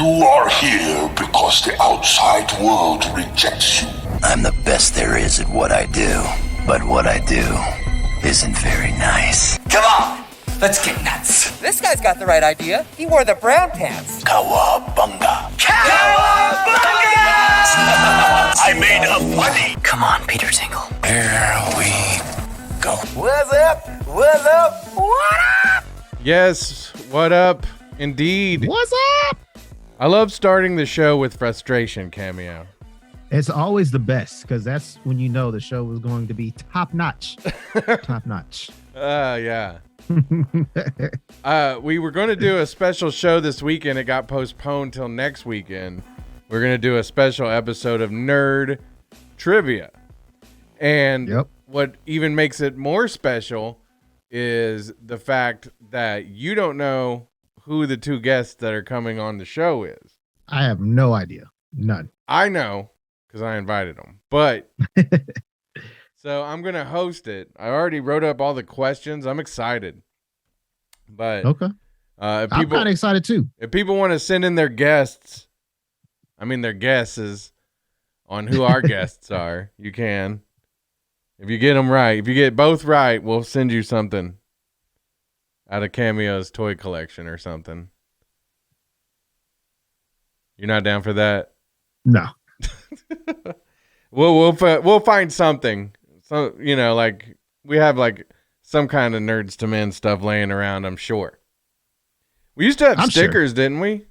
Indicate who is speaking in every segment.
Speaker 1: You are here because the outside world rejects you.
Speaker 2: I'm the best there is at what I do, but what I do isn't very nice.
Speaker 3: Come on, let's get nuts.
Speaker 4: This guy's got the right idea. He wore the brown pants.
Speaker 2: Cowabunga.
Speaker 3: Cowabunga!
Speaker 2: I made a money. Come on, Peter Tingle. Here we go.
Speaker 3: What's up? What's up? What up?
Speaker 5: Yes, what up? Indeed.
Speaker 6: What's up?
Speaker 5: I love starting the show with frustration, Cameo.
Speaker 6: It's always the best because that's when you know the show is going to be top notch. Top notch.
Speaker 5: Yeah. We were going to do a special show this weekend. It got postponed till next weekend. We're going to do a special episode of Nerd Trivia. And what even makes it more special is the fact that you don't know who the two guests that are coming on the show is.
Speaker 6: I have no idea. None.
Speaker 5: I know because I invited them. But so I'm going to host it. I already wrote up all the questions. I'm excited. But
Speaker 6: okay.
Speaker 5: I'm
Speaker 6: kind of excited too.
Speaker 5: If people want to send in their guests, their guesses on who our guests are, you can. If you get them right, if you get both right, we'll send you something out of Cameo's toy collection or something. You're not down for that?
Speaker 6: No.
Speaker 5: We'll find something. So, like we have like some kind of Nerds to Men stuff laying around, I'm sure. We used to have stickers, didn't we?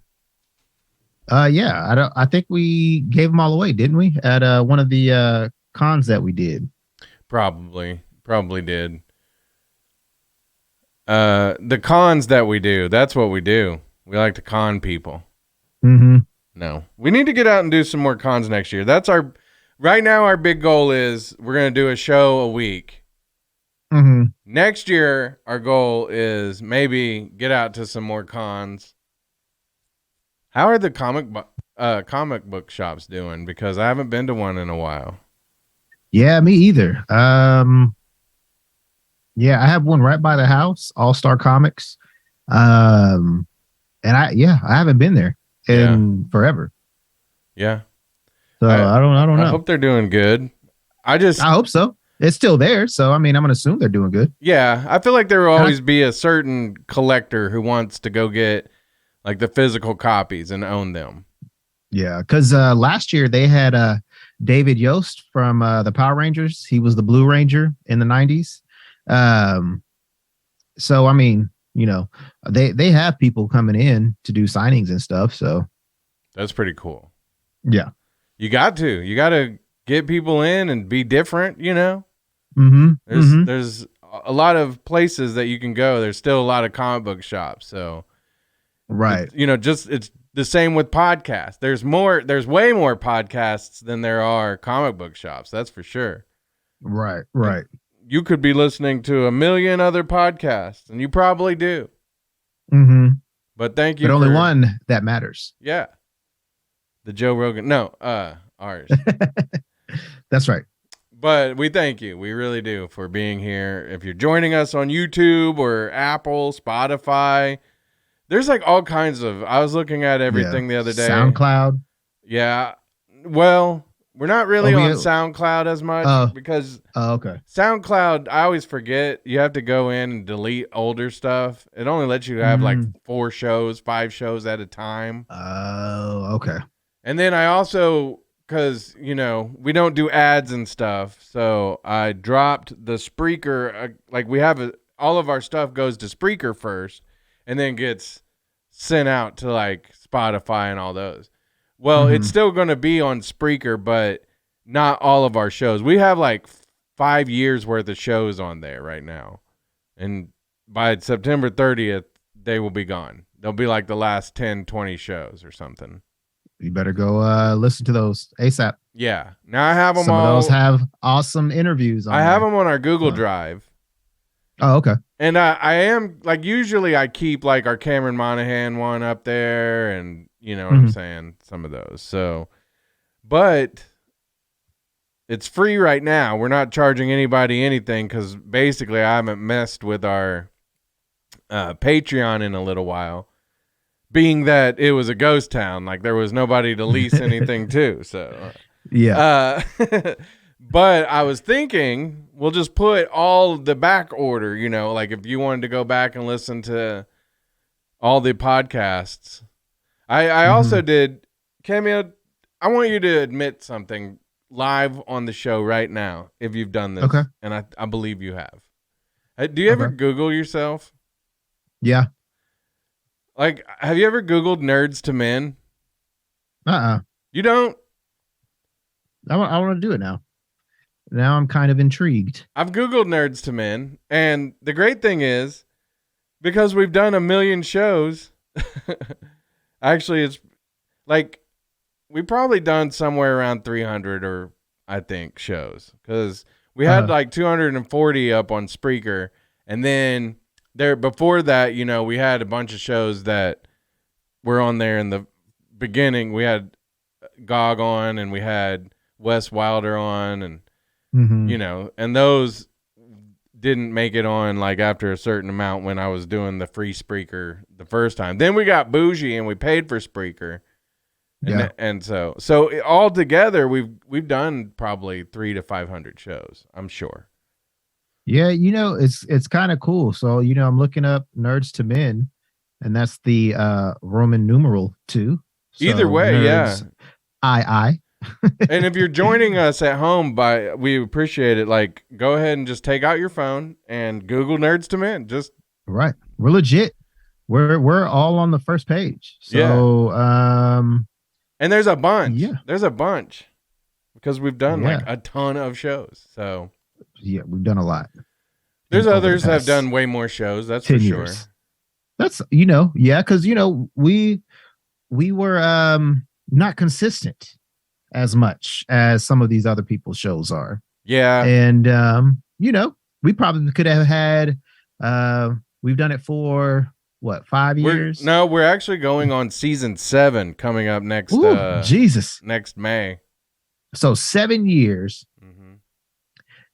Speaker 6: Yeah. I think we gave them all away, didn't we? At one of the cons that we did.
Speaker 5: Probably did. The cons that we do, that's what we do. We like to con people.
Speaker 6: Mm-hmm.
Speaker 5: No, we need to get out and do some more cons next year. Right now our big goal is we're going to do a show a week.
Speaker 6: Mm-hmm.
Speaker 5: Next year, our goal is maybe get out to some more cons. How are the comic book shops doing? Because I haven't been to one in a while.
Speaker 6: Yeah, me either. Yeah, I have one right by the house, All Star Comics. And I haven't been there in forever.
Speaker 5: Yeah.
Speaker 6: So I don't know.
Speaker 5: I hope they're doing good. I
Speaker 6: hope so. It's still there, so I'm gonna assume they're doing good.
Speaker 5: Yeah, I feel like there will always be a certain collector who wants to go get like the physical copies and own them.
Speaker 6: Yeah, because last year they had David Yost from the Power Rangers. He was the Blue Ranger in the 90s. So they have people coming in to do signings and stuff. So
Speaker 5: that's pretty cool.
Speaker 6: Yeah,
Speaker 5: you got to get people in and be different.
Speaker 6: Mm-hmm.
Speaker 5: There's a lot of places that you can go. There's still a lot of comic book shops. So
Speaker 6: right,
Speaker 5: it's the same with podcasts. There's way more podcasts than there are comic book shops. That's for sure.
Speaker 6: Right.
Speaker 5: You could be listening to a million other podcasts, and you probably do.
Speaker 6: Mm-hmm.
Speaker 5: But thank you.
Speaker 6: But only one that matters.
Speaker 5: Yeah. The Joe Rogan. No, ours.
Speaker 6: That's right.
Speaker 5: But we thank you. We really do for being here. If you're joining us on YouTube or Apple, Spotify, there's like all kinds of, I was looking at everything the other day.
Speaker 6: SoundCloud.
Speaker 5: Yeah. Well, we're not really on SoundCloud as much because SoundCloud, I always forget you have to go in and delete older stuff. It only lets you have like 4 shows, 5 shows at a time.
Speaker 6: Oh, okay.
Speaker 5: And then I also, because, we don't do ads and stuff. So I dropped the Spreaker. We have all of our stuff goes to Spreaker first and then gets sent out to like Spotify and all those. Well, it's still going to be on Spreaker, but not all of our shows. We have like 5 years worth of shows on there right now. And by September 30th, they will be gone. They'll be like the last 10, 20 shows or something.
Speaker 6: You better go listen to those ASAP.
Speaker 5: Yeah. Now I have them
Speaker 6: Some
Speaker 5: all.
Speaker 6: of those have awesome interviews on
Speaker 5: I have them on our Google Drive.
Speaker 6: Oh, okay.
Speaker 5: And I am like, usually I keep like our Cameron Monaghan one up there and you know what I'm saying? Some of those. So, but it's free right now. We're not charging anybody anything because basically I haven't messed with our Patreon in a little while. being that it was a ghost town, like there was nobody to lease anything to. So
Speaker 6: Yeah.
Speaker 5: But I was thinking we'll just put all the back order, like if you wanted to go back and listen to all the podcasts. I also did, Cameo, I want you to admit something live on the show right now if you've done this.
Speaker 6: Okay.
Speaker 5: And I believe you have. Do you ever Google yourself?
Speaker 6: Yeah.
Speaker 5: Like, have you ever Googled Nerdz II Men? You don't?
Speaker 6: I want to do it now. Now I'm kind of intrigued.
Speaker 5: I've Googled Nerdz II Men, and the great thing is, because we've done 1 million shows, actually, it's like we've probably done somewhere around 300 or I think shows, because we had like 240 up on Spreaker, and then before that, we had a bunch of shows that were on there in the beginning. We had GOG on, and we had Wes Wilder on, and and those didn't make it on like after a certain amount when I was doing the free Spreaker the first time. Then we got bougie and we paid for Spreaker. And so all together we've done probably 300 to 500 shows, I'm sure.
Speaker 6: Yeah, it's kind of cool. So, I'm looking up Nerdz II Men, and that's the Roman numeral 2. So
Speaker 5: either way,
Speaker 6: nerds, I.
Speaker 5: And if you're joining us at home, we appreciate it. Like, go ahead and just take out your phone and Google Nerdz II Men. Just
Speaker 6: right. We're legit. We're all on the first page. So,
Speaker 5: and there's a bunch.
Speaker 6: Yeah.
Speaker 5: There's a bunch because we've done like a ton of shows. So
Speaker 6: yeah, we've done a lot.
Speaker 5: There's others that have done way more shows. That's for sure.
Speaker 6: Years. That's because we were not consistent as much as some of these other people's shows are.
Speaker 5: Yeah.
Speaker 6: And we probably could have had we've done it for 5 years?
Speaker 5: We're actually going on season 7 coming up next next May.
Speaker 6: So 7 years.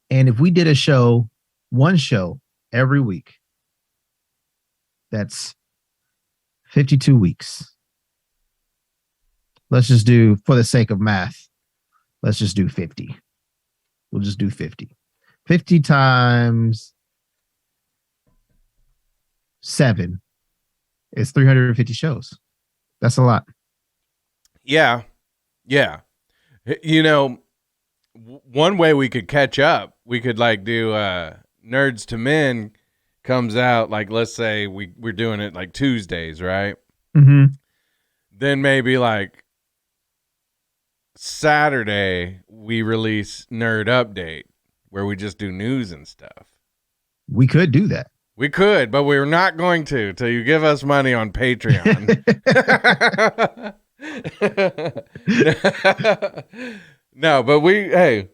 Speaker 6: And if we did one show every week, that's 52 weeks. Let's just do, for the sake of math, let's just do 50. We'll just do 50. 50 times 7 is 350 shows. That's a lot.
Speaker 5: Yeah. Yeah. One way we could catch up, we could like do Nerdz II Men comes out, like, let's say we're doing it like Tuesdays, right? Then maybe like Saturday we release Nerd Update, where we just do news and stuff.
Speaker 6: We could do that.
Speaker 5: We could, but we're not going to till you give us money on Patreon. No, but we're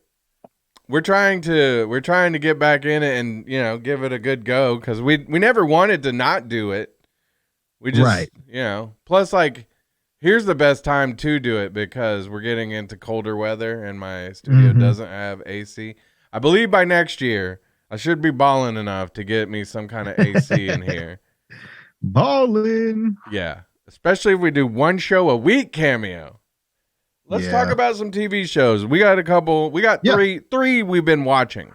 Speaker 5: trying to get back in it and give it a good go, because we never wanted to not do it. We just plus, like, here's the best time to do it because we're getting into colder weather and my studio doesn't have AC. I believe by next year I should be balling enough to get me some kind of AC in here.
Speaker 6: Balling.
Speaker 5: Yeah. Especially if we do one show a week, Cameo. Let's talk about some TV shows. We got a couple. We got three we've been watching.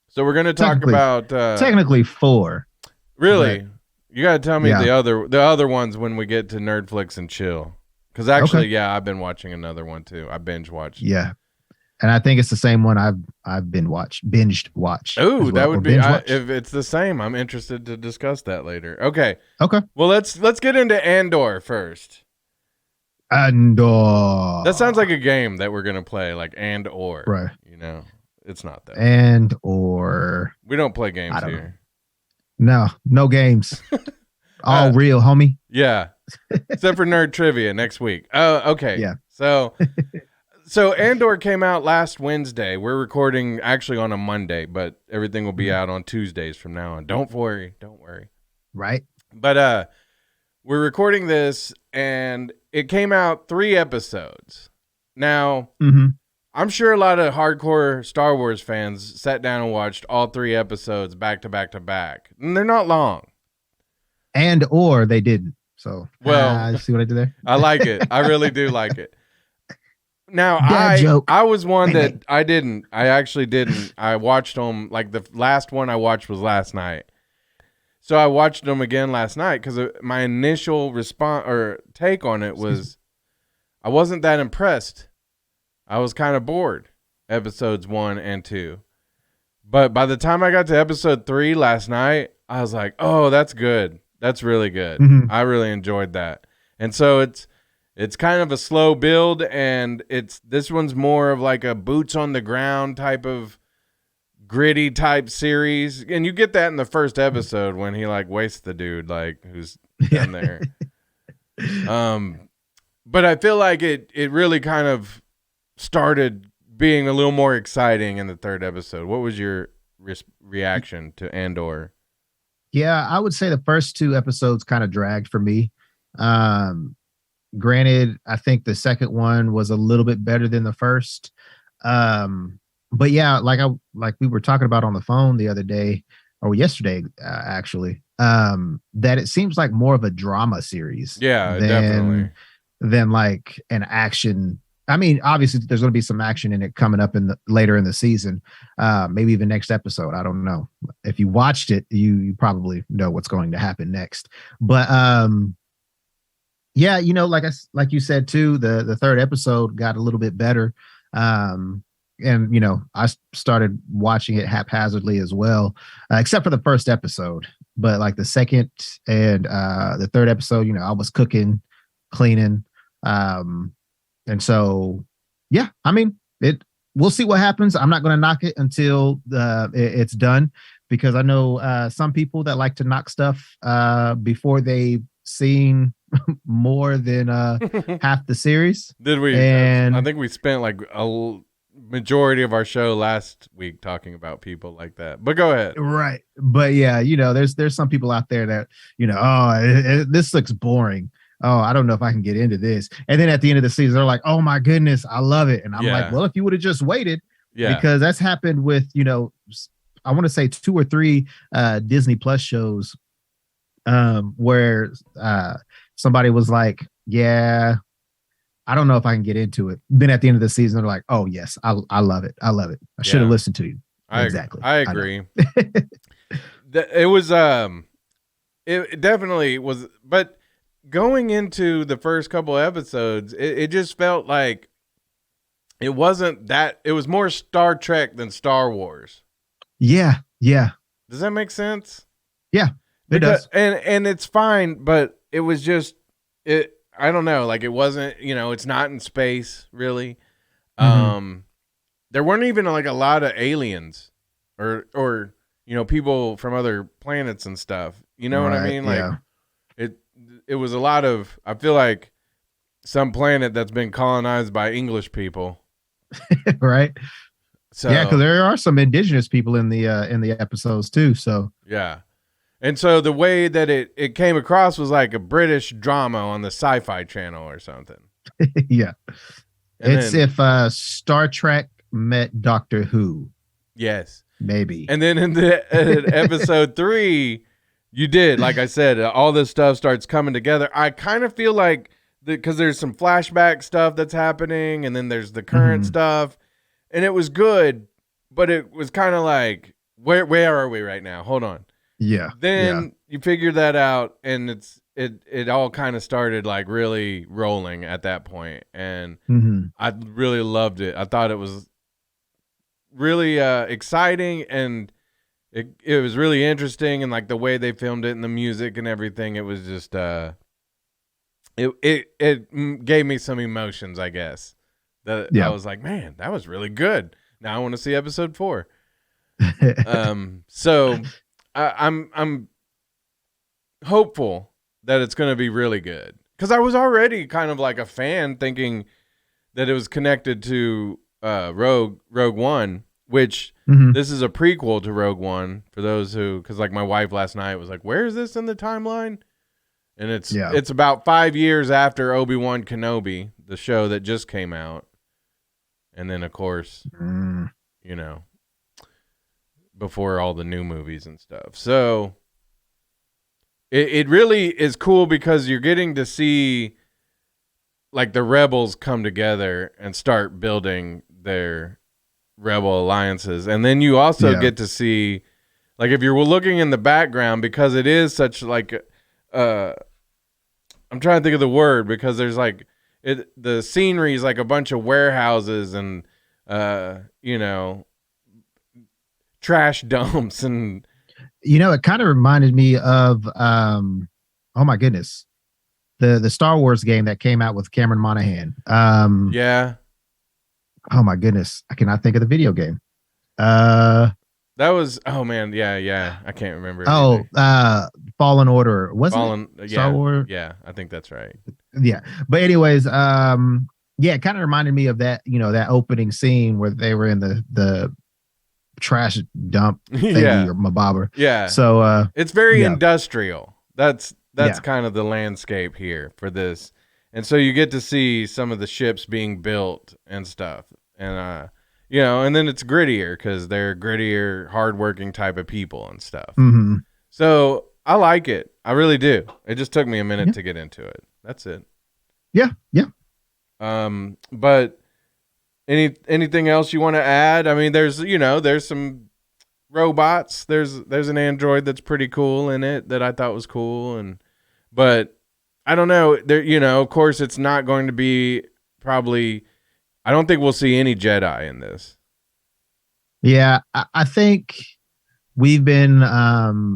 Speaker 5: So we're going to talk about...
Speaker 6: technically 4.
Speaker 5: Really? You got to tell me the other ones when we get to Nerdflix and Chill. Because actually, I've been watching another one too. I binge watched.
Speaker 6: Yeah. And I think it's the same one I've binged watched.
Speaker 5: Oh, that would be if it's the same. I'm interested to discuss that later. Okay. Well, let's get into Andor first.
Speaker 6: Andor.
Speaker 5: That sounds like a game that we're gonna play, like and/or.
Speaker 6: Right.
Speaker 5: It's not that.
Speaker 6: And/or.
Speaker 5: We don't play games here.
Speaker 6: No games. All real, homie.
Speaker 5: Yeah. Except for Nerd Trivia next week. Oh, okay.
Speaker 6: Yeah.
Speaker 5: So Andor came out last Wednesday. We're recording actually on a Monday, but everything will be out on Tuesdays from now on. Don't worry.
Speaker 6: Right.
Speaker 5: But we're recording this, and it came out 3 episodes. Now, I'm sure a lot of hardcore Star Wars fans sat down and watched all 3 episodes back to back to back. And they're not long.
Speaker 6: And/or they didn't. So,
Speaker 5: Well,
Speaker 6: you see what I did there?
Speaker 5: I like it. I really do like it. Now,
Speaker 6: Dad joke.
Speaker 5: I was one
Speaker 6: Bang,
Speaker 5: that I didn't. I actually didn't. I watched them, like the last one I watched was last night. So I watched them again last night because my initial response or take on it was I wasn't that impressed. I was kind of bored, episodes 1 and 2. But by the time I got to episode 3 last night, I was like, oh, that's good. That's really good.
Speaker 6: Mhm.
Speaker 5: I really enjoyed that. And so it's kind of a slow build, and this one's more of like a boots on the ground type of gritty type series. And you get that in the first episode when he like wastes the dude like who's in there. But I feel like it really kind of started being a little more exciting in the third episode. What was your reaction to Andor?
Speaker 6: Yeah, I would say the first 2 episodes kind of dragged for me. Granted, I think the second one was a little bit better than the first. But yeah, like we were talking about on the phone the other day or yesterday, actually, that it seems like more of a drama series.
Speaker 5: Yeah, definitely.
Speaker 6: Than like an action. I mean, obviously there's going to be some action in it coming up later in the season, maybe even next episode. I don't know. If you watched it, you probably know what's going to happen next. But yeah, like you said too, the third episode got a little bit better. And I started watching it haphazardly as well, except for the first episode. But like the second and the third episode, I was cooking, cleaning. And so, yeah, I mean, we'll see what happens. I'm not going to knock it until it's done, because I know some people that like to knock stuff before they've seen more than half the series.
Speaker 5: Did we?
Speaker 6: And
Speaker 5: I think we spent like a majority of our show last week talking about people like that. But go ahead.
Speaker 6: Right. But yeah, there's some people out there that, this looks boring. Oh, I don't know if I can get into this. And then at the end of the season, they're like, oh my goodness, I love it. And I'm like, well, if you would have just waited, because that's happened with, I want to say 2 or 3 Disney Plus shows where somebody was like, yeah, I don't know if I can get into it. Then at the end of the season, they're like, oh yes, I love it. I love it. I should have listened to you. Exactly.
Speaker 5: I agree. It was, it definitely was, but going into the first couple episodes, it just felt like it wasn't that. It was more Star Trek than Star Wars.
Speaker 6: Yeah.
Speaker 5: Does that make sense?
Speaker 6: Yeah, it does.
Speaker 5: And it's fine, but it was just it. I don't know. Like it wasn't. It's not in space really. Mm-hmm. There weren't even like a lot of aliens or people from other planets and stuff. You know what I mean? Like.
Speaker 6: Yeah.
Speaker 5: It was a lot of, I feel like, some planet that's been colonized by English people.
Speaker 6: Right.
Speaker 5: So
Speaker 6: yeah, because there are some indigenous people in the episodes too. So
Speaker 5: yeah. And so the way that it came across was like a British drama on the Sci-Fi Channel or something.
Speaker 6: Yeah.
Speaker 5: And
Speaker 6: it's
Speaker 5: then,
Speaker 6: if Star Trek met Doctor Who.
Speaker 5: Yes.
Speaker 6: Maybe.
Speaker 5: And then in the episode 3, you did, like I said, all this stuff starts coming together. I kind of feel like, because there's some flashback stuff that's happening, and then there's the current stuff, and it was good, but it was kind of like, where are we right now? Hold on.
Speaker 6: Yeah.
Speaker 5: Then you figure that out, and it all kind of started like really rolling at that point, and I really loved it. I thought it was really exciting, and it was really interesting, and like the way they filmed it and the music and everything, it was just it gave me some emotions, I guess. That I was like, man, that was really good. Now I want to see episode 4. So I'm hopeful that it's going to be really good, because I was already kind of like a fan, thinking that it was connected to Rogue One, which this is a prequel to Rogue One, for those who, because like my wife last night was like, where is this in the timeline? And it's about 5 years after Obi-Wan Kenobi, the show that just came out. And then of course, before all the new movies and stuff. So it really is cool because you're getting to see like the rebels come together and start building their rebel alliances. And then you also get to see, like, if you're looking in the background, because it is such like, I'm trying to think of the word, because there's like, the scenery is like a bunch of warehouses and, trash dumps. And,
Speaker 6: it kind of reminded me of, oh my goodness, the Star Wars game that came out with Cameron Monaghan.
Speaker 5: yeah.
Speaker 6: Oh my goodness, I cannot think of the video game.
Speaker 5: That was, oh man, yeah. I can't remember.
Speaker 6: Fallen Order. Wasn't it? Star Wars?
Speaker 5: Yeah, I think that's right.
Speaker 6: Yeah. But anyways, it kind of reminded me of that, that opening scene where they were in the trash dump thingy or mabobber.
Speaker 5: Yeah.
Speaker 6: So
Speaker 5: it's very industrial. That's kind of the landscape here for this. And so you get to see some of the ships being built and stuff. And, and then it's grittier because they're grittier, hardworking type of people and stuff.
Speaker 6: Mm-hmm.
Speaker 5: So I like it. I really do. It just took me a minute to get into it. That's it.
Speaker 6: Yeah.
Speaker 5: But anything else you want to add? I mean, there's some robots. There's an android that's pretty cool in it that I thought was cool. But I don't know. There, of course, it's not going to be probably. I don't think we'll see any Jedi in this.
Speaker 6: Yeah, I think we've been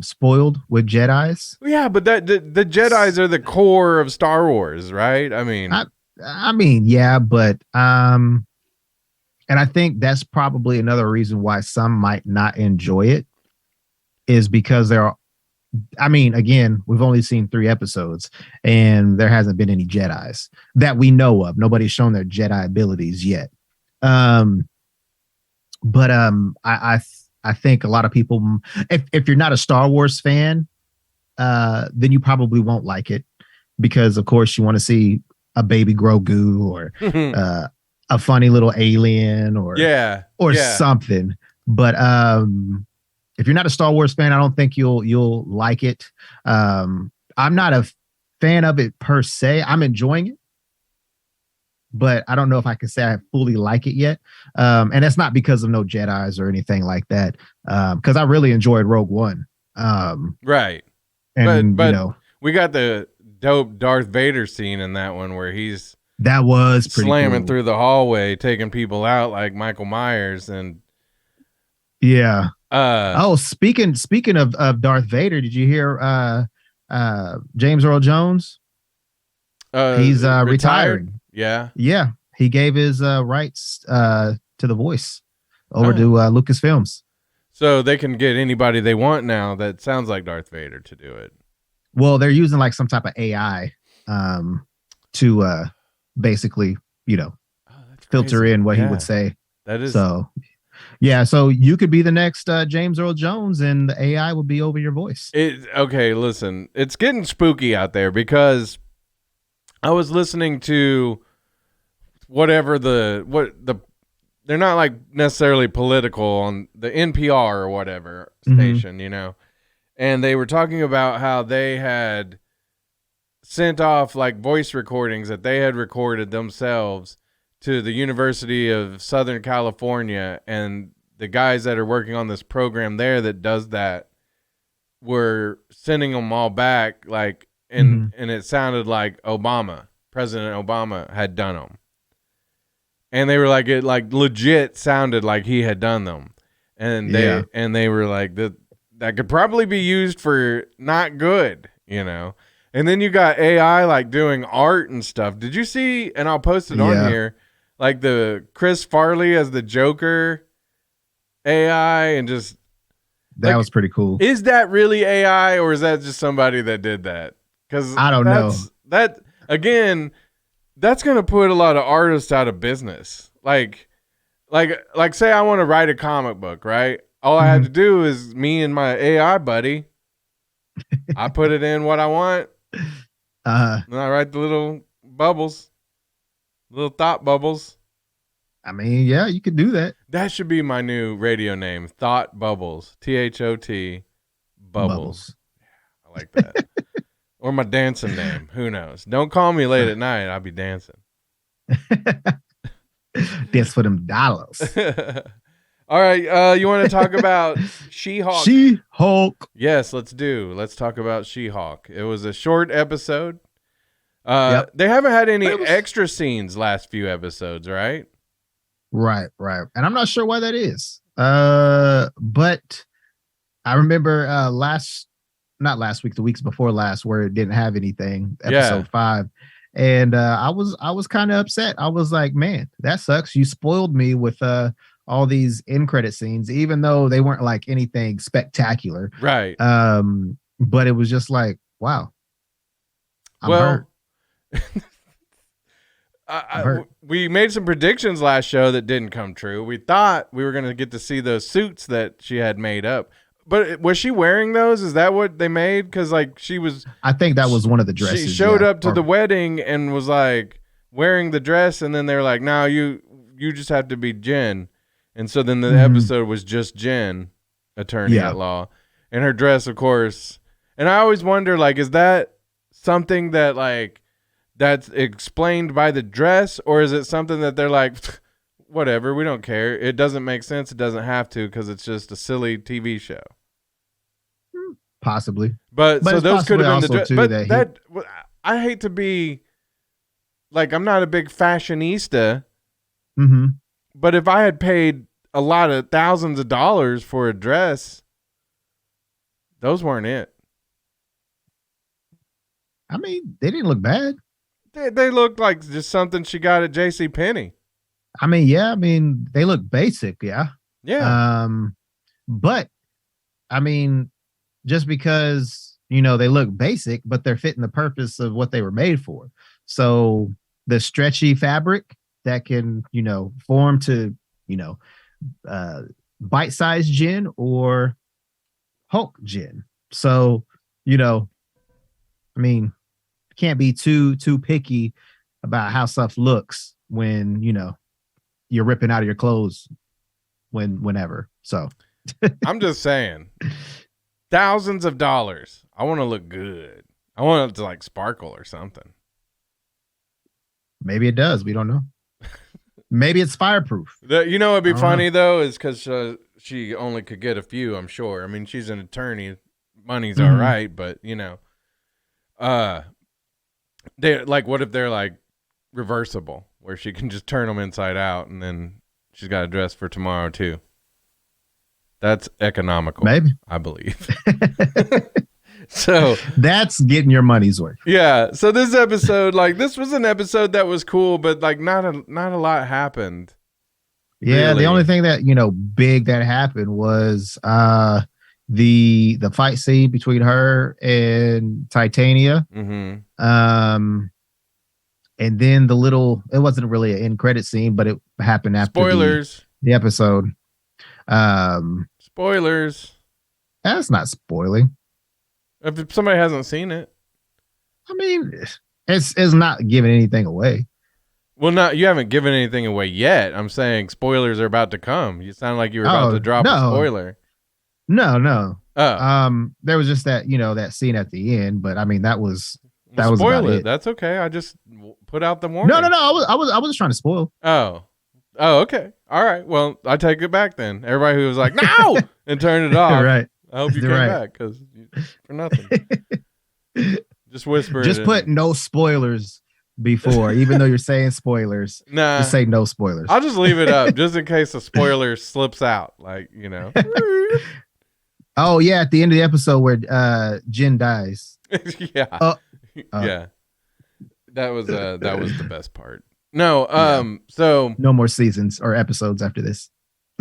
Speaker 6: spoiled with Jedis.
Speaker 5: Yeah, but the Jedis are the core of Star Wars, right? I mean,
Speaker 6: yeah, but and I think that's probably another reason why some might not enjoy it is because again, we've only seen 3 episodes and there hasn't been any Jedis that we know of. Nobody's shown their Jedi abilities yet. But I think a lot of people, if you're not a Star Wars fan, then you probably won't like it because, of course, you want to see a baby Grogu or a funny little alien or something. But if you're not a Star Wars fan, I don't think you'll like it. I'm not a fan of it per se. I'm enjoying it, but I don't know if I can say I fully like it yet. And that's not because of no Jedis or anything like that. Because I really enjoyed Rogue One.
Speaker 5: Right.
Speaker 6: And
Speaker 5: but we got the dope Darth Vader scene in that one where
Speaker 6: that was pretty
Speaker 5: slamming
Speaker 6: cool.
Speaker 5: through the hallway, taking people out like Michael Myers and
Speaker 6: yeah. Speaking of Darth Vader, did you hear James Earl Jones? He's retiring.
Speaker 5: Yeah.
Speaker 6: Yeah. He gave his rights to the voice over to Lucasfilms.
Speaker 5: So they can get anybody they want now that sounds like Darth Vader to do it.
Speaker 6: Well, they're using like some type of AI to basically, filter in what he would say.
Speaker 5: That is
Speaker 6: so. Yeah, so you could be the next James Earl Jones, and the AI would be over your voice.
Speaker 5: Okay, listen, it's getting spooky out there because I was listening to they're not like necessarily political on the NPR or whatever station, and they were talking about how they had sent off like voice recordings that they had recorded themselves to the University of Southern California, and the guys that are working on this program there that does that were sending them all back, like, and it sounded like President Obama had done them, and they were like, it like legit sounded like he had done them, and they were like that could probably be used for not good, and then you got AI like doing art and stuff. Did you see? And I'll post it on here. Like the Chris Farley as the Joker AI and just
Speaker 6: that was pretty cool.
Speaker 5: Is that really AI or is that just somebody that did that? Because
Speaker 6: I don't know.
Speaker 5: That again, that's gonna put a lot of artists out of business. Like say I want to write a comic book, right? All I had to do is me and my AI buddy. I put it in what I want. And I write the little bubbles. Little thought bubbles.
Speaker 6: I mean, yeah, you could do that.
Speaker 5: That should be my new radio name. Thought Bubbles. THOT Bubbles. I like that. Or my dancing name. Who knows? Don't call me late at night. I'll be dancing.
Speaker 6: Dance for them dollars.
Speaker 5: All right. You want to talk about She-Hulk?
Speaker 6: She-Hulk.
Speaker 5: Yes, let's talk about She-Hulk. It was a short episode.
Speaker 6: Yep.
Speaker 5: They haven't had any extra scenes last few episodes, right?
Speaker 6: Right. And I'm not sure why that is. But I remember not last week, the weeks before last, where it didn't have anything, episode 5. And I was kind of upset. I was like, man, that sucks. You spoiled me with all these end credit scenes, even though they weren't like anything spectacular.
Speaker 5: Right.
Speaker 6: But it was just like, wow. I'm hurt.
Speaker 5: We made some predictions last show that didn't come true. We thought we were going to get to see those suits that she had made up. But was she wearing those? Is that what they made? Because like she was...
Speaker 6: I think that was one of the dresses.
Speaker 5: She showed up to the wedding and was like wearing the dress, and then they were like, no, you just have to be Jen. And so then the episode was just Jen, attorney at law. And her dress, of course. And I always wonder, like, is that something that like that's explained by the dress, or is it something that they're like, whatever, we don't care, it doesn't make sense, it doesn't have to, because it's just a silly TV show?
Speaker 6: Possibly,
Speaker 5: but so those could have been the dress. But I hate to be like, I'm not a big fashionista, but if I had paid a lot of thousands of dollars for a dress, those weren't it.
Speaker 6: I mean, they didn't look bad.
Speaker 5: They looked like just something she got at JCPenney.
Speaker 6: I mean, yeah. I mean, they look basic. Yeah.
Speaker 5: Yeah.
Speaker 6: But I mean, just because, you know, they look basic, but they're fitting the purpose of what they were made for. So the stretchy fabric that can, you know, form to, you know, bite-sized gin or Hulk gin. So, you know, I mean, can't be too picky about how stuff looks when, you know, you're ripping out of your clothes whenever. So
Speaker 5: I'm just saying, thousands of dollars. I want to look good. I want it to like sparkle or something.
Speaker 6: Maybe it does. We don't know. Maybe it's fireproof.
Speaker 5: You know, it'd be funny though, is because she only could get a few, I'm sure. I mean, she's an attorney. Money's all right, but you know, they like, what if they're like reversible, where she can just turn them inside out, and then she's got a dress for tomorrow too. That's economical,
Speaker 6: maybe, I
Speaker 5: believe. So
Speaker 6: that's getting your money's worth.
Speaker 5: Yeah. So this episode, like, this was an episode that was cool, but like not a lot happened.
Speaker 6: Yeah,
Speaker 5: really.
Speaker 6: The only thing that, you know, big that happened was the fight scene between her and Titania. And then the little, it wasn't really an end credit scene, but it happened after
Speaker 5: spoilers
Speaker 6: the episode.
Speaker 5: Spoilers.
Speaker 6: That's not spoiling.
Speaker 5: If somebody hasn't seen it,
Speaker 6: I mean, it's not giving anything away.
Speaker 5: Well, you haven't given anything away yet. I'm saying spoilers are about to come. You sound like you were about to drop a spoiler.
Speaker 6: No.
Speaker 5: Oh.
Speaker 6: There was just that, you know, that scene at the end, but I mean, that was
Speaker 5: spoil
Speaker 6: about
Speaker 5: it.
Speaker 6: it.
Speaker 5: That's okay. I just put out the warning.
Speaker 6: No. I was just trying to spoil.
Speaker 5: Oh, okay. All right. Well, I take it back then. Everybody who was like, no, and turned it off.
Speaker 6: Right.
Speaker 5: I hope you came back, because for nothing. Just whisper.
Speaker 6: Just put no spoilers before, even though you're saying spoilers.
Speaker 5: Nah,
Speaker 6: just say no spoilers.
Speaker 5: I'll just leave it up just in case a spoiler slips out. Like, you know.
Speaker 6: Oh yeah, at the end of the episode where Jen dies.
Speaker 5: Yeah. Yeah. That was the best part. No, so
Speaker 6: no more seasons or episodes after this.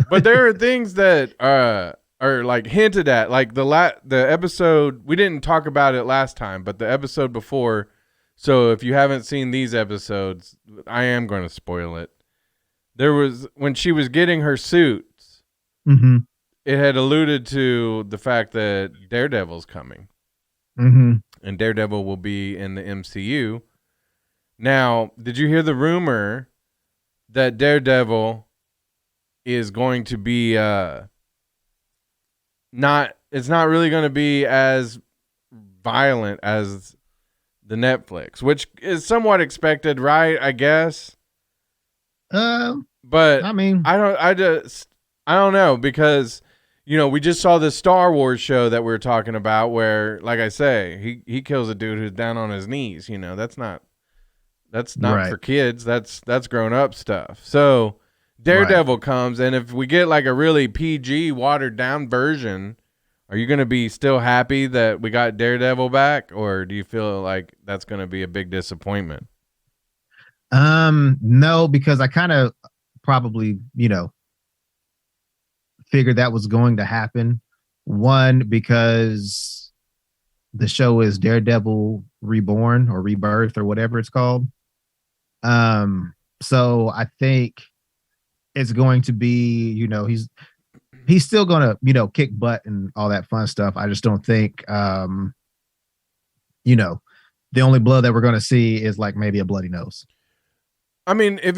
Speaker 5: But there are things that are like hinted at, like the episode, we didn't talk about it last time, but the episode before. So if you haven't seen these episodes, I am going to spoil it. There was, when she was getting her suits, it had alluded to the fact that Daredevil's coming, and Daredevil will be in the MCU. Now, did you hear the rumor that Daredevil is going to be it's not really going to be as violent as the Netflix, which is somewhat expected, right? I guess. But
Speaker 6: I mean,
Speaker 5: I don't know, because we just saw the Star Wars show that we were talking about where, like I say, he kills a dude who's down on his knees. That's not
Speaker 6: Right.
Speaker 5: for kids. That's grown up stuff. So Daredevil comes, and if we get like a really PG watered down version, are you going to be still happy that we got Daredevil back, or do you feel like that's going to be a big disappointment?
Speaker 6: No, because I kind of probably, figured that was going to happen. One, because the show is Daredevil Reborn or Rebirth or whatever it's called. So I think it's going to be, he's still gonna, kick butt and all that fun stuff. I just don't think the only blood that we're gonna see is like maybe a bloody nose.
Speaker 5: I mean, if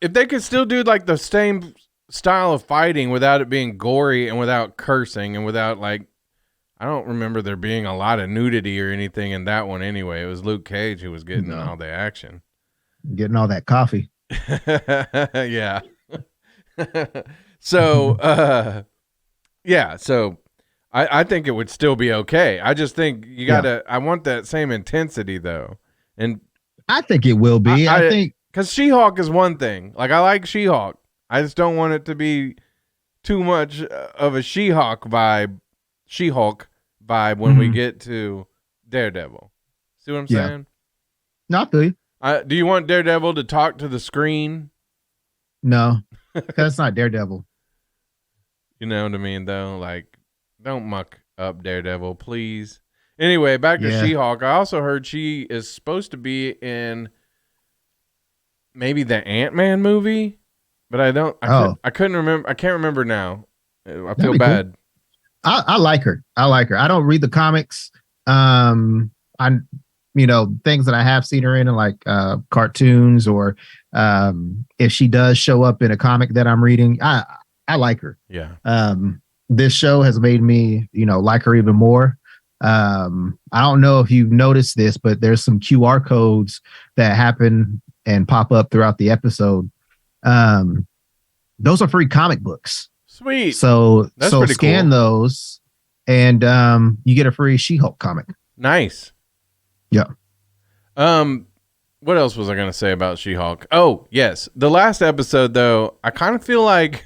Speaker 5: they could still do like the same style of fighting without it being gory and without cursing and without like, I don't remember there being a lot of nudity or anything in that one anyway. It was Luke Cage who was getting all the action.
Speaker 6: Getting all that coffee.
Speaker 5: Yeah. So, so I think it would still be okay. I just think you gotta, I want that same intensity though. And
Speaker 6: I think it will be. I think,
Speaker 5: because She-Hulk is one thing. Like, I like She-Hulk. I just don't want it to be too much of a She-Hulk vibe when we get to Daredevil. See what I'm saying?
Speaker 6: No, I feel you.
Speaker 5: Do you want Daredevil to talk to the screen?
Speaker 6: No, that's not Daredevil.
Speaker 5: You know what I mean, though? Like, don't muck up Daredevil, please. Anyway, back to She-Hulk. I also heard she is supposed to be in maybe the Ant-Man movie, but I couldn't remember. I can't remember now. I feel bad.
Speaker 6: Cool. I like her. I don't read the comics. Things that I have seen her in like cartoons, or if she does show up in a comic that I'm reading, I like her.
Speaker 5: Yeah.
Speaker 6: This show has made me, like her even more. I don't know if you've noticed this, but there's some QR codes that happen and pop up throughout the episode. Those are free comic books.
Speaker 5: Sweet.
Speaker 6: So scan
Speaker 5: cool.
Speaker 6: those, and you get a free She-Hulk comic.
Speaker 5: Nice.
Speaker 6: Yeah.
Speaker 5: What else was I going to say about She-Hulk? Oh, yes. The last episode, though, I kind of feel like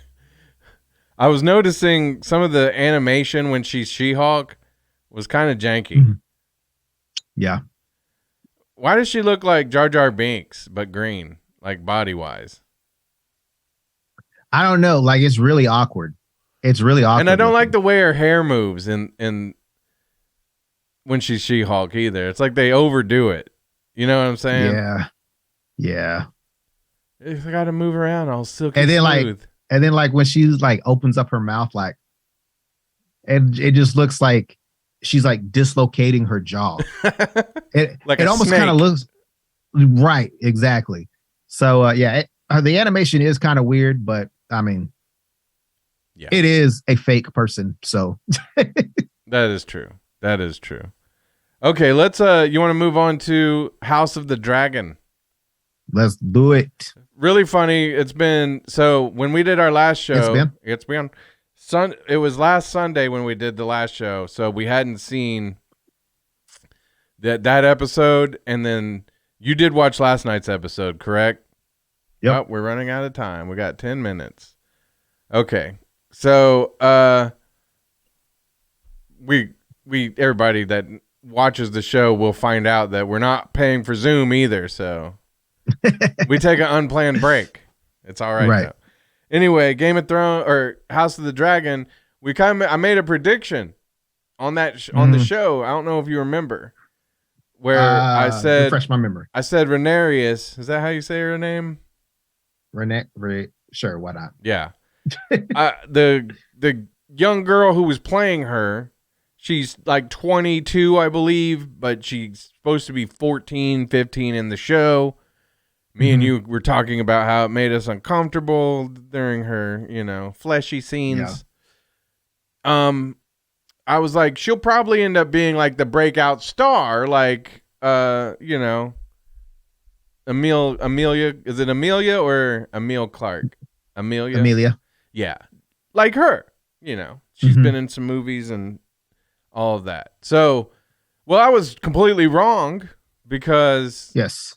Speaker 5: I was noticing some of the animation when she's She-Hulk was kind of janky.
Speaker 6: Mm-hmm. Yeah.
Speaker 5: Why does she look like Jar Jar Binks, but green, like body-wise?
Speaker 6: I don't know. Like, it's really awkward. And
Speaker 5: I don't like the way her hair moves in when she's She-Hulk either. It's like they overdo it. You know what I'm saying?
Speaker 6: Yeah.
Speaker 5: If I got to move around, I'll silky
Speaker 6: and then
Speaker 5: smooth.
Speaker 6: Like when she's like opens up her mouth, like, and it just looks like she's like dislocating her jaw. It almost kind of looks right. Exactly. So the animation is kind of weird, but I mean, it is a fake person. So
Speaker 5: that is true. Okay, let's you want to move on to House of the Dragon?
Speaker 6: Let's do it.
Speaker 5: Really funny. It's been so when we did our last show, it was last Sunday when we did the last show, so we hadn't seen that episode, and then you did watch last night's episode, correct?
Speaker 6: Yep.
Speaker 5: Oh, we're running out of time. We got 10 minutes. Okay. So we everybody that watches the show will find out that we're not paying for Zoom either, so we take an unplanned break. It's all right. Though. Anyway, Game of Thrones or House of the Dragon, I made a prediction on that on the show. I don't know if you remember where I said,
Speaker 6: refresh my memory.
Speaker 5: I said Rhaenyra. Is that how you say her name?
Speaker 6: Sure, why not?
Speaker 5: Yeah. The young girl who was playing her, she's like 22, I believe, but she's supposed to be 14, 15 in the show. Me and you were talking about how it made us uncomfortable during her, fleshy scenes. Yeah. I was like, she'll probably end up being like the breakout star, like Amelia, is it Amelia or Emile Clark?
Speaker 6: Amelia.
Speaker 5: Yeah. Like her, she's
Speaker 6: Mhm.
Speaker 5: been in some movies and all of that. So, well, I was completely wrong because
Speaker 6: Yes.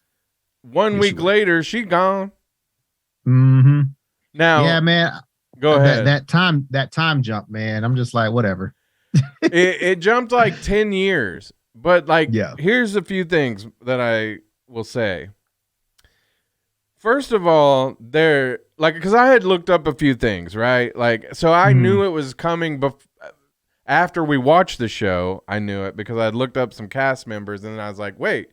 Speaker 5: 1 week later she gone.
Speaker 6: Mm-hmm.
Speaker 5: Now,
Speaker 6: Yeah, man.
Speaker 5: go ahead.
Speaker 6: That time jump, man. I'm just like, whatever.
Speaker 5: it jumped like 10 years. But like,
Speaker 6: Yeah.
Speaker 5: here's a few things that I will say. First of all, because I had looked up a few things, right? Like, so I knew it was coming after we watched the show. I knew it because I had looked up some cast members, and then I was like, wait,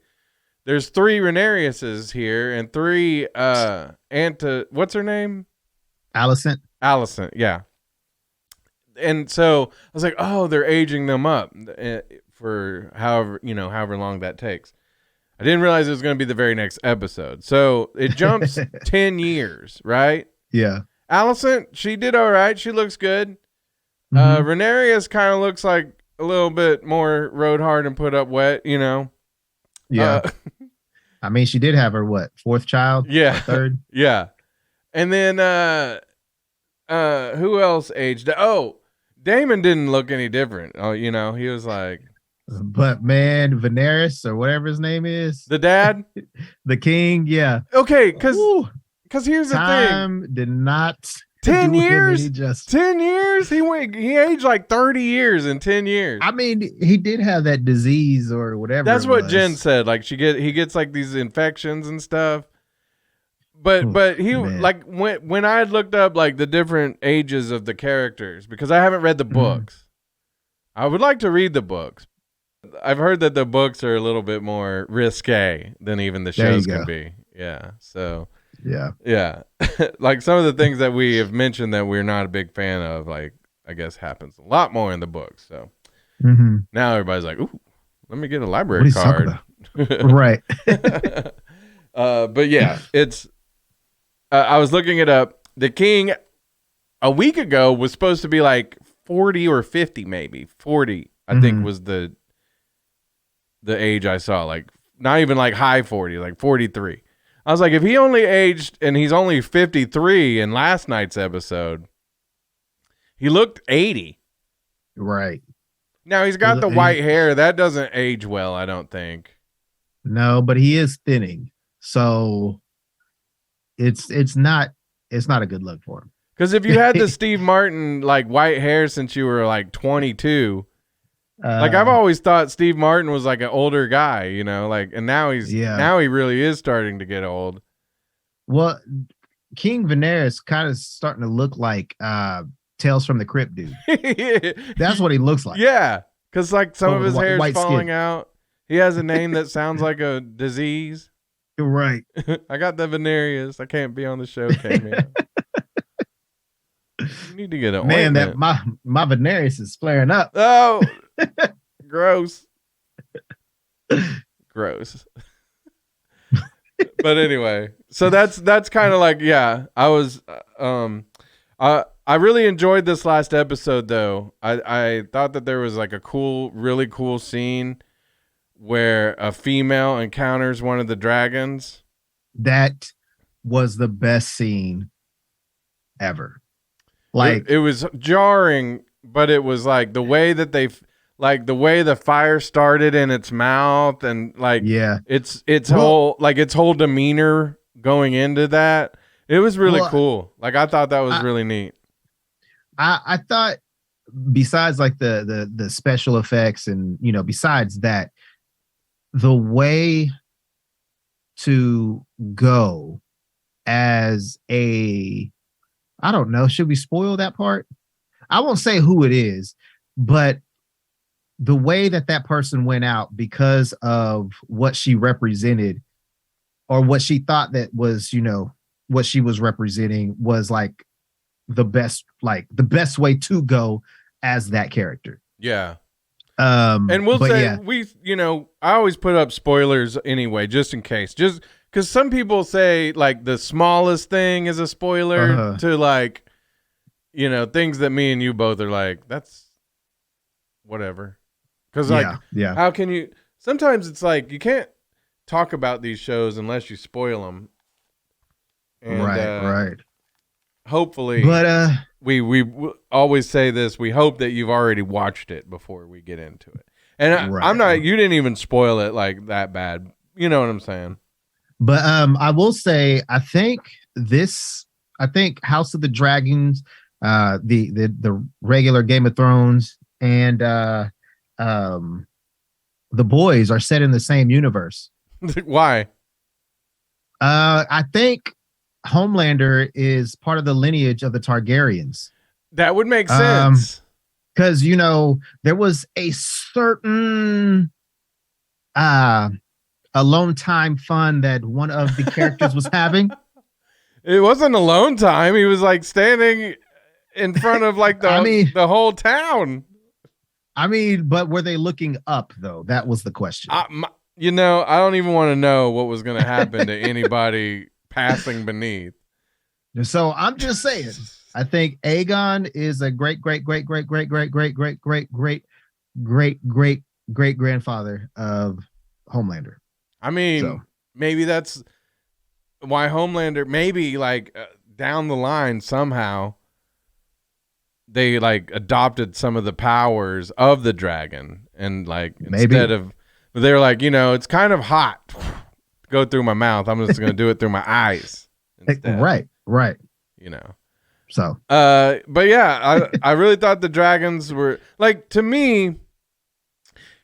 Speaker 5: there's 3 Rhaenyrases here and 3 what's her name? Alicent, yeah. And so I was like, oh, they're aging them up for however long that takes. I didn't realize it was going to be the very next episode. So it jumps 10 years, right?
Speaker 6: Yeah.
Speaker 5: Alicent, she did all right. She looks good.
Speaker 6: Mhm.
Speaker 5: Rhaenyra kind of looks like a little bit more rode hard and put up wet,
Speaker 6: Yeah.
Speaker 5: I
Speaker 6: mean, she did have her, 4th child?
Speaker 5: Yeah.
Speaker 6: Or 3rd?
Speaker 5: Yeah. And then who else aged? Oh, Damon didn't look any different. Oh, he was like,
Speaker 6: But man, Veneris or whatever his name is,
Speaker 5: the dad,
Speaker 6: the king. Yeah.
Speaker 5: okay, because here's the thing.
Speaker 6: Time did not
Speaker 5: 10
Speaker 6: do him
Speaker 5: years.
Speaker 6: any justice.
Speaker 5: 10 years. He aged like 30 years in 10 years.
Speaker 6: I mean, he did have that disease or whatever.
Speaker 5: That's
Speaker 6: it
Speaker 5: what
Speaker 6: was.
Speaker 5: Jen said. Like he gets like these infections and stuff. But he
Speaker 6: man.
Speaker 5: like when I had looked up like the different ages of the characters, because I haven't read the books. I would like to read the books. I've heard that the books are a little bit more risque than even the
Speaker 6: There you
Speaker 5: shows
Speaker 6: go.
Speaker 5: can be. Yeah. So
Speaker 6: Yeah.
Speaker 5: like some of the things that we have mentioned that we're not a big fan of, like I guess happens a lot more in the books. So
Speaker 6: Mhm.
Speaker 5: now everybody's like, ooh, let me get a
Speaker 6: What
Speaker 5: library
Speaker 6: he's talking
Speaker 5: card.
Speaker 6: about. Right.
Speaker 5: But yeah, it's. I was looking it up. The king a week ago was supposed to be like 40 or 50, maybe 40. I think was the age I saw. Like not even like high 40, like 43. I was like, if he only aged and he's only 53 in last night's episode, he looked 80.
Speaker 6: Right.
Speaker 5: Now he's got the white hair. That doesn't age well, I don't think.
Speaker 6: No, but he is thinning. So it's not a good look for him.
Speaker 5: Because if you had the Steve Martin like white hair since you were like 22, like I've always thought Steve Martin was like an older guy, like, and now he really is starting to get old.
Speaker 6: Well, King Veneris kind of starting to look like Tales from the Crypt dude. That's what he looks like.
Speaker 5: Yeah, because like some of his
Speaker 6: White
Speaker 5: hair's
Speaker 6: skin.
Speaker 5: falling out. He has a name that sounds like a disease.
Speaker 6: Right.
Speaker 5: I got the Venerius. I can't be on the show, Cameo. You need to get an
Speaker 6: Man,
Speaker 5: ointment.
Speaker 6: that my Veneris is flaring up.
Speaker 5: Oh, gross. Gross. But anyway, so that's kind of like, yeah, I was, I really enjoyed this last episode though. I thought that there was like a really cool scene where a female encounters one of the dragons.
Speaker 6: That was the best scene ever. Like
Speaker 5: it was jarring, but it was like the way that the way the fire started in its mouth and like its whole demeanor going into that. It was really cool. Like I thought that was really neat.
Speaker 6: I thought besides like the special effects and besides that, the way to go as I don't know, should we spoil that part? I won't say who it is, but the way that person went out because of what she represented or what she thought that was, what she was representing was like the best way to go as that character.
Speaker 5: Yeah. And we'll say I always put up spoilers anyway, just in case, just because some people say like the smallest thing is a spoiler to like, things that me and you both are like, that's whatever. Because how can you? sometimes it's like you can't talk about these shows unless you spoil them. And,
Speaker 6: right.
Speaker 5: Hopefully,
Speaker 6: But
Speaker 5: we always say this. We hope that you've already watched it before we get into it. And I'm not. You didn't even spoil it like that bad. You know what I'm saying?
Speaker 6: But I will say, I think House of the Dragons, the regular Game of Thrones, and The Boys are set in the same universe.
Speaker 5: Why?
Speaker 6: I think Homelander is part of the lineage of the Targaryens.
Speaker 5: That would make sense.
Speaker 6: Because there was a certain alone time fun that one of the characters was having.
Speaker 5: It wasn't alone time. He was like standing in front of like the whole town.
Speaker 6: I mean, but were they looking up though? That was the question.
Speaker 5: I don't even want to know what was going to happen to anybody passing beneath.
Speaker 6: So I'm just saying, I think Aegon is a great grandfather of Homelander.
Speaker 5: I mean, maybe that's why Homelander, maybe like down the line somehow they like adopted some of the powers of the dragon, and like instead of, they're like, it's kind of hot to go through my mouth, I'm just going to do it through my eyes instead.
Speaker 6: Right. So
Speaker 5: but yeah, I really thought the dragons were like, to me,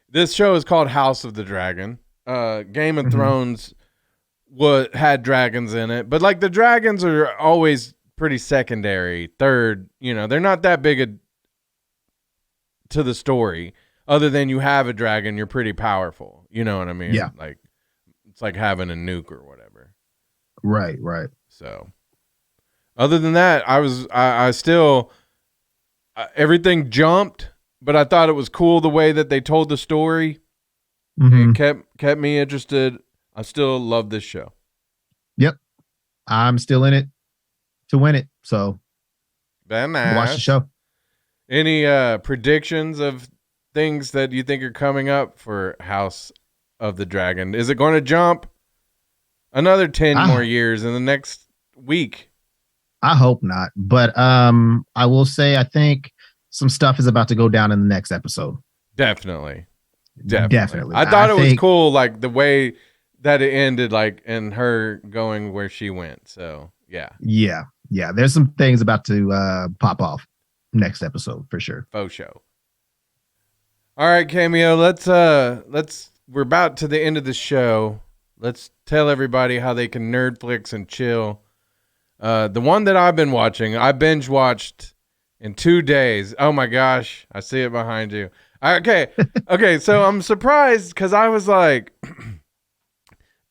Speaker 5: this show is called House of the Dragon. Game of Thrones had dragons in it, but like the dragons are always pretty secondary, third. They're not that big to the story. Other than you have a dragon, you're pretty powerful. You know what I mean?
Speaker 6: Yeah.
Speaker 5: Like it's like having a nuke or whatever.
Speaker 6: Right.
Speaker 5: So, other than that, I still everything jumped, but I thought it was cool the way that they told the story. It kept me interested. I still love this show. Yep.
Speaker 6: I'm still in it to win it. So watch the show.
Speaker 5: Any predictions of things that you think are coming up for House of the Dragon? Is it going to jump another 10 more years in the next week?
Speaker 6: I hope not. But I will say I think some stuff is about to go down in the next episode.
Speaker 5: Definitely.
Speaker 6: Definitely.
Speaker 5: I thought it was cool, like the way that it ended, like, and her going where she went. So yeah. There's some things about to pop off next episode for sure. Faux show. All right, Cameo. Let's we're about to the end of the show. Let's tell everybody how they can Nerdflix and chill. The one that I've been watching, I binge watched in 2 days. Oh my gosh, I see it behind you. Okay. So I'm surprised because I was like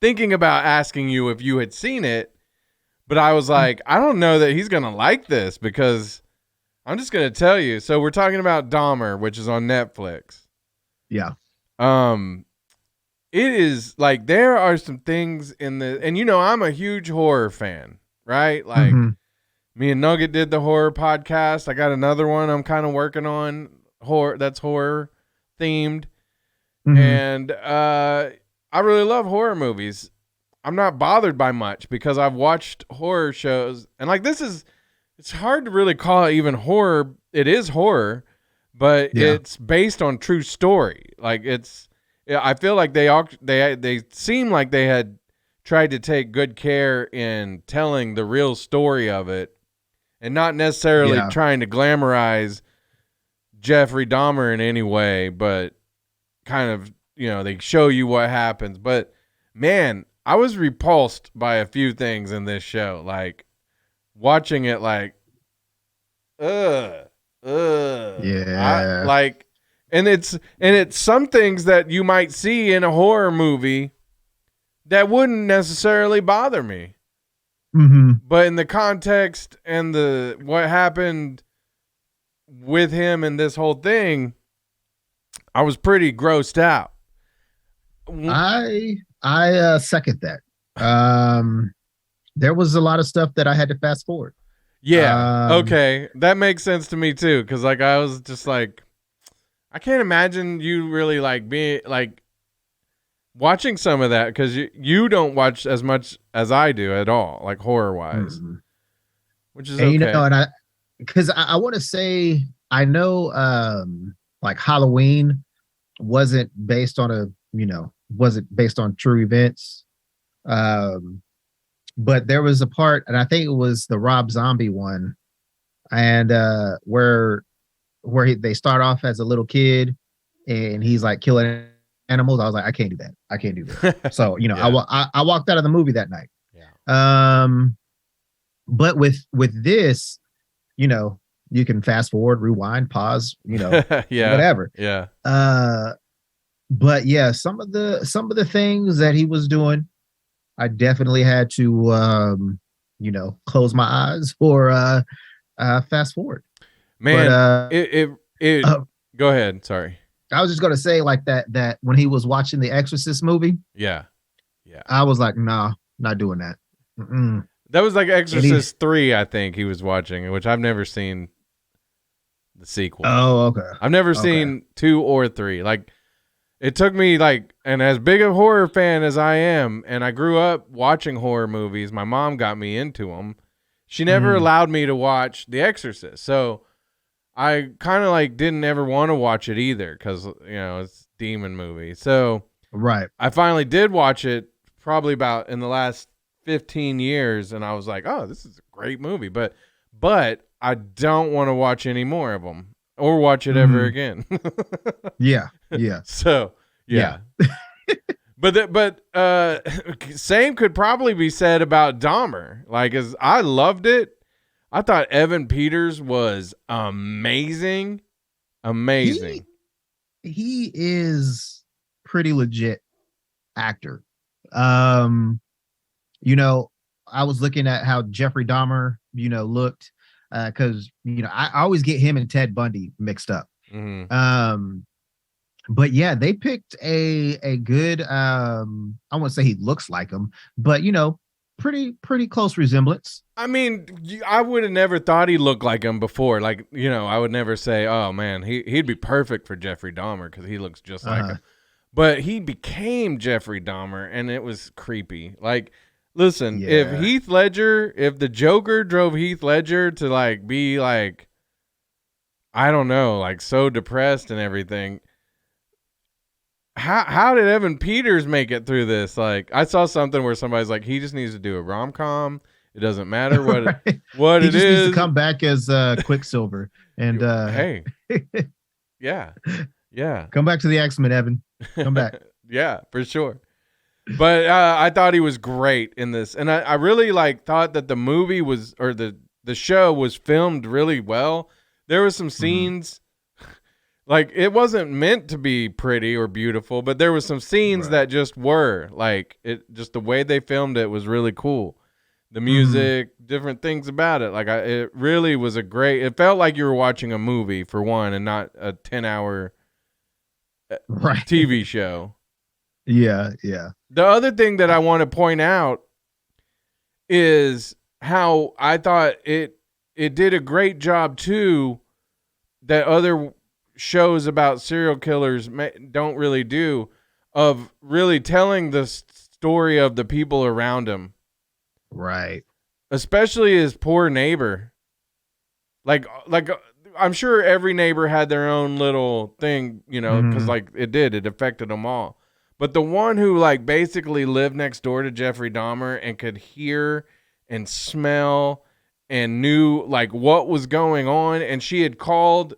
Speaker 5: thinking about asking you if you had seen it, but I was like, I don't know that he's gonna like this because I'm just gonna tell you. So we're talking about Dahmer, which is on Netflix.
Speaker 6: Yeah.
Speaker 5: It is like there are some things in the, and I'm a huge horror fan, right? Like me and Nugget did the horror podcast. I got another one I'm kind of working on that's horror themed. And I really love horror movies. I'm not bothered by much because I've watched horror shows, and like it's hard to really call it even horror. It is horror, but it's based on true story. Like I feel like they seem like they had tried to take good care in telling the real story of it and not necessarily trying to glamorize Jeffrey Dahmer in any way, but kind of, they show you what happens. But man, I was repulsed by a few things in this show. Like watching it like, yeah. And it's some things that you might see in a horror movie that wouldn't necessarily bother me. But in the context and what happened with him and this whole thing, I was pretty grossed out.
Speaker 6: I second that. There was a lot of stuff that I had to fast forward.
Speaker 5: Yeah. Okay. That makes sense to me too. Cause like, I was just like, I can't imagine you really like being like, watching some of that because you don't watch as much as I do at all, like horror wise, which is okay.
Speaker 6: And because I want to say I know like Halloween wasn't based on true events, but there was a part, and I think it was the Rob Zombie one, and where they start off as a little kid and he's like killing animals. I was like, I can't do that. So I walked out of the movie that night. But with this, you can fast forward, rewind, pause, whatever.
Speaker 5: Yeah.
Speaker 6: But yeah, some of the things that he was doing, I definitely had to close my eyes or fast forward.
Speaker 5: Man,
Speaker 6: but,
Speaker 5: go ahead. Sorry.
Speaker 6: I was just gonna say like that when he was watching the Exorcist movie.
Speaker 5: Yeah.
Speaker 6: I was like, nah, not doing that. Mm-mm.
Speaker 5: That was like Exorcist 3, I think he was watching, which I've never seen the sequel.
Speaker 6: Oh, okay.
Speaker 5: I've never seen 2 or 3. Like, it took me and as big a horror fan as I am, and I grew up watching horror movies, my mom got me into them. She never allowed me to watch The Exorcist. So I kind of didn't ever want to watch it either because, it's a demon movie. So
Speaker 6: right.
Speaker 5: I finally did watch it probably about in the last 15 years, and I was like, oh, this is a great movie. But I don't want to watch any more of them or watch it ever again.
Speaker 6: Yeah.
Speaker 5: So, yeah. But same could probably be said about Dahmer. As I loved it. I thought Evan Peters was amazing.
Speaker 6: He is pretty legit actor. I was looking at how Jeffrey Dahmer, looked, because I always get him and Ted Bundy mixed up. But yeah, they picked a good. I won't say he looks like him, but pretty close resemblance.
Speaker 5: I mean, I would have never thought he looked like him before. I would never say, oh man, he'd be perfect for Jeffrey Dahmer because he looks just like him. But he became Jeffrey Dahmer, and it was creepy. Listen, if the Joker drove Heath Ledger to be I don't know, so depressed and everything. How did Evan Peters make it through this? I saw something where somebody's like, he just needs to do a rom-com. It doesn't matter what
Speaker 6: right.
Speaker 5: what
Speaker 6: he
Speaker 5: it
Speaker 6: just
Speaker 5: is.
Speaker 6: Needs to come back as Quicksilver and
Speaker 5: hey, yeah,
Speaker 6: come back to the X-Men, Evan. Come back.
Speaker 5: Yeah, for sure. But I thought he was great in this, and I really thought that the movie was or the show was filmed really well. There were some scenes. It wasn't meant to be pretty or beautiful, but there was some scenes that just were just the way they filmed it was really cool. The music, different things about it. It really was it felt like you were watching a movie for one and not a 10-hour TV show.
Speaker 6: Yeah.
Speaker 5: The other thing that I want to point out is how I thought it did a great job too that other shows about serial killers don't really do, of really telling the story of the people around him. Right. Especially his poor neighbor. I'm sure every neighbor had their own little thing, because it affected them all. But the one who basically lived next door to Jeffrey Dahmer and could hear and smell and knew what was going on, and she had called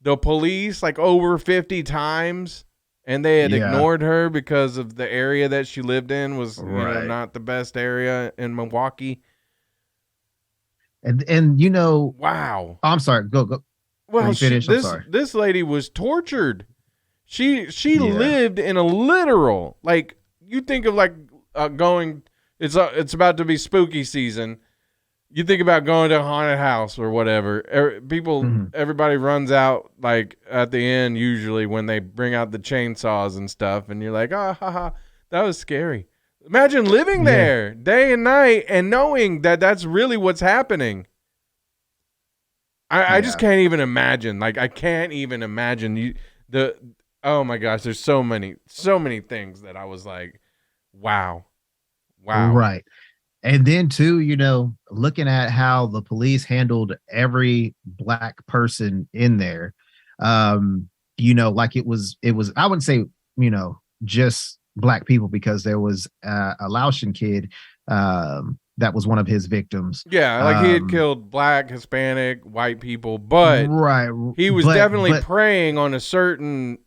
Speaker 5: the police over 50 times, and they had ignored her because of the area that she lived in was not the best area in Milwaukee.
Speaker 6: And
Speaker 5: wow.
Speaker 6: I'm sorry. Go.
Speaker 5: Well,
Speaker 6: finish.
Speaker 5: This lady was tortured. She lived in a literal, you think of going. It's about to be spooky season. You think about going to a haunted house or whatever. Everybody runs out at the end usually when they bring out the chainsaws and stuff, and you're like, ah, ha, ha, that was scary. Imagine living there day and night and knowing that that's really what's happening. I just can't even imagine. I can't even imagine Oh my gosh, there's so many things that I was like, wow.
Speaker 6: Right. And then too, looking at how the police handled every black person in there, like it was, I wouldn't say, just black people, because there was a Laotian kid that was one of his victims.
Speaker 5: Yeah, like he had killed black, Hispanic, white people, but
Speaker 6: right,
Speaker 5: he was definitely preying on a certain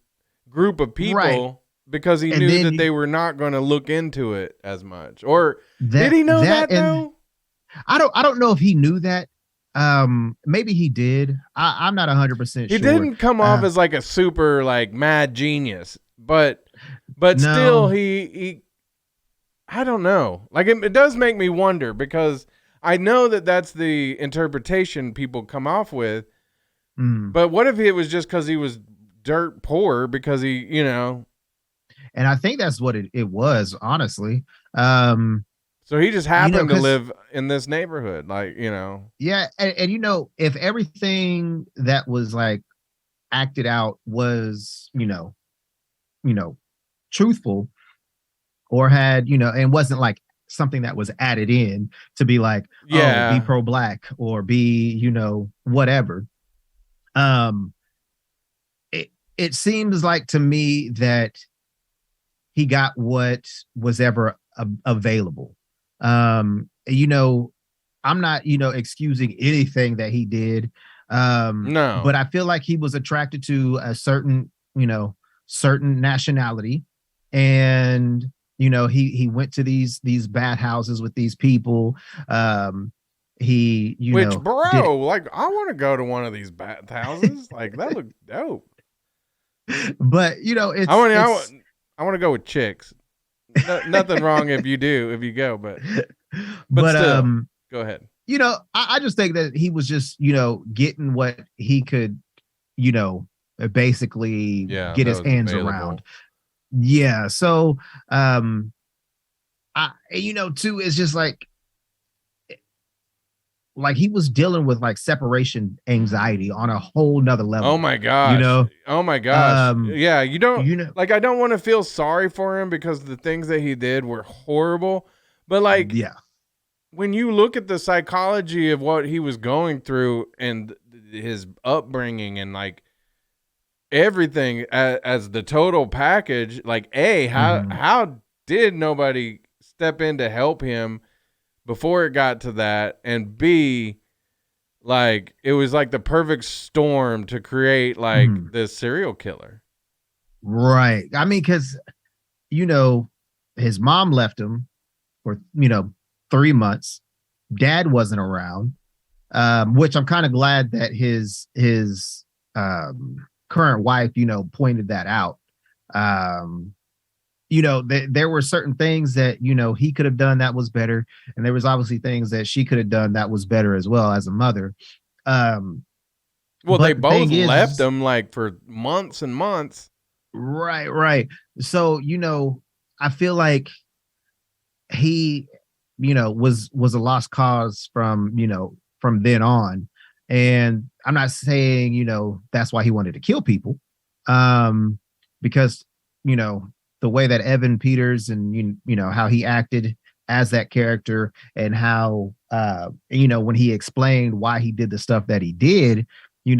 Speaker 5: group of people. Right. Because he knew that they were not going to look into it as much. Or did he know that though?
Speaker 6: I don't know if he knew that. Maybe he did. I'm not 100% sure.
Speaker 5: He didn't come off as like a super like mad genius, but still he I don't know. Like it does make me wonder, because I know that that's the interpretation people come off with. But what if it was just because he was dirt poor, because he,
Speaker 6: And I think that's what it was, honestly.
Speaker 5: So he just happened to live in this neighborhood, like,
Speaker 6: Yeah, and if everything that was like acted out was, truthful, or had, and wasn't like something that was added in to be like, be pro-black or be, whatever. It seems like to me that he got what was ever available. I'm not, excusing anything that he did.
Speaker 5: No,
Speaker 6: but I feel like he was attracted to a certain nationality, and he went to these bad houses with these people. Like,
Speaker 5: I want to go to one of these bad houses. Like, that looked dope.
Speaker 6: But it's
Speaker 5: I want to go with chicks. Nothing wrong if you go, but still, go ahead.
Speaker 6: I just think that he was just, getting what he could, basically get his hands around. Yeah. So, too, it's just like he was dealing with like separation anxiety on a whole nother level.
Speaker 5: Oh my gosh. Oh my gosh. Yeah. I don't want to feel sorry for him, because the things that he did were horrible, but like, when you look at the psychology of what he was going through and his upbringing and like everything as the total package, like how did nobody step in to help him before it got to that? And B, like, it was like the perfect storm to create like this serial killer.
Speaker 6: Right. I mean, because, his mom left him for, 3 months. Dad wasn't around, which I'm kind of glad that his current wife, pointed that out. There were certain things that, he could have done that was better. And there was obviously things that she could have done that was better as well as a mother.
Speaker 5: Well, they both left him like for months and months.
Speaker 6: Right. So, I feel like he, was a lost cause from then on. And I'm not saying, that's why he wanted to kill people. Because, the way that Evan Peters and how he acted as that character, and how when he explained why he did the stuff that he did, you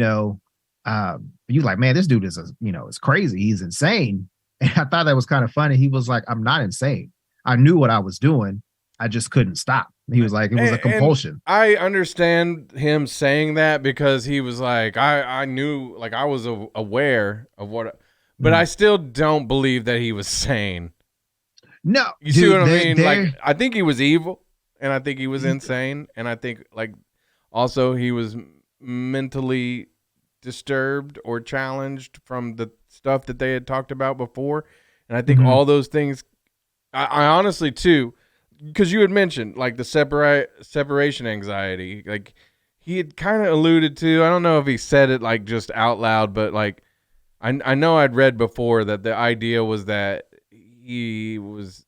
Speaker 6: like, man, this dude is is crazy. He's insane. And I thought that was kind of funny. He was like, I'm not insane. I knew what I was doing. I just couldn't stop. He was like, it was a compulsion.
Speaker 5: I understand him saying that, because he was like, I knew, like, I was aware of what. But I still don't believe that he was sane.
Speaker 6: No.
Speaker 5: You see what I mean? Like, I think he was evil, and I think he was insane, and I think, like, also he was mentally disturbed or challenged from the stuff that they had talked about before. And I think all those things, I honestly, too, because you had mentioned, like, the separation anxiety. Like, he had kind of alluded to, I don't know if he said it, like, just out loud, but, like, I know I'd read before that the idea was that he was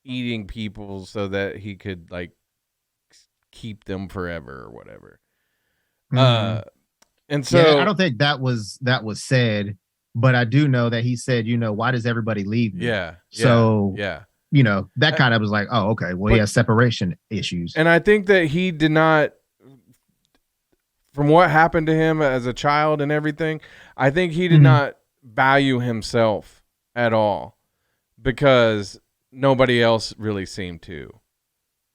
Speaker 5: eating people so that he could, like, keep them forever or whatever. And so
Speaker 6: I don't think that was said. but I do know that he said, why does everybody leave me?
Speaker 5: Yeah.
Speaker 6: So,
Speaker 5: yeah.
Speaker 6: That kind of was like, oh, okay. Well, he has separation issues.
Speaker 5: And I think that he did not, from what happened to him as a child and everything, I think he did not value himself at all because nobody else really seemed to.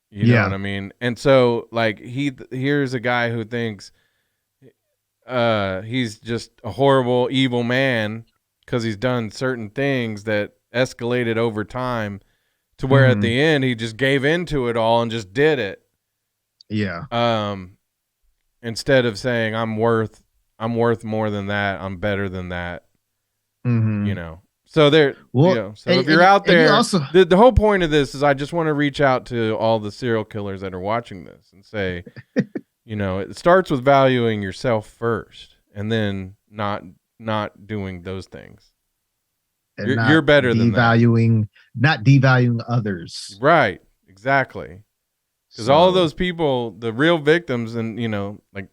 Speaker 5: You know what I mean? And so, like, here's a guy who thinks he's just a horrible, evil man because he's done certain things that escalated over time to where at the end he just gave into it all and just did it.
Speaker 6: Yeah.
Speaker 5: Instead of saying I'm worth more than that, I'm better than that. So there. So if you're out there, the whole point of this is I just want to reach out to all the serial killers that are watching this and say, it starts with valuing yourself first, and then not doing those things. You're better than that.
Speaker 6: Not devaluing others.
Speaker 5: Right. Exactly. Because all of those people, the real victims, and like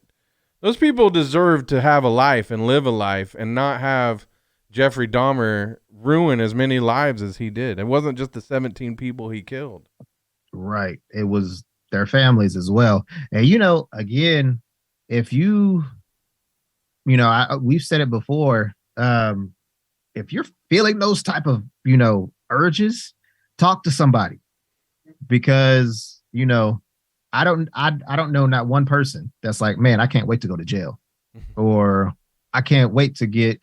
Speaker 5: those people deserve to have a life and live a life and not have Jeffrey Dahmer ruin as many lives as he did. It wasn't just the 17 people he killed.
Speaker 6: Right. It was their families as well. And again, if we've said it before, if you're feeling those type of, urges, talk to somebody, because, I don't know not one person that's like, man, I can't wait to go to jail, or I can't wait to get,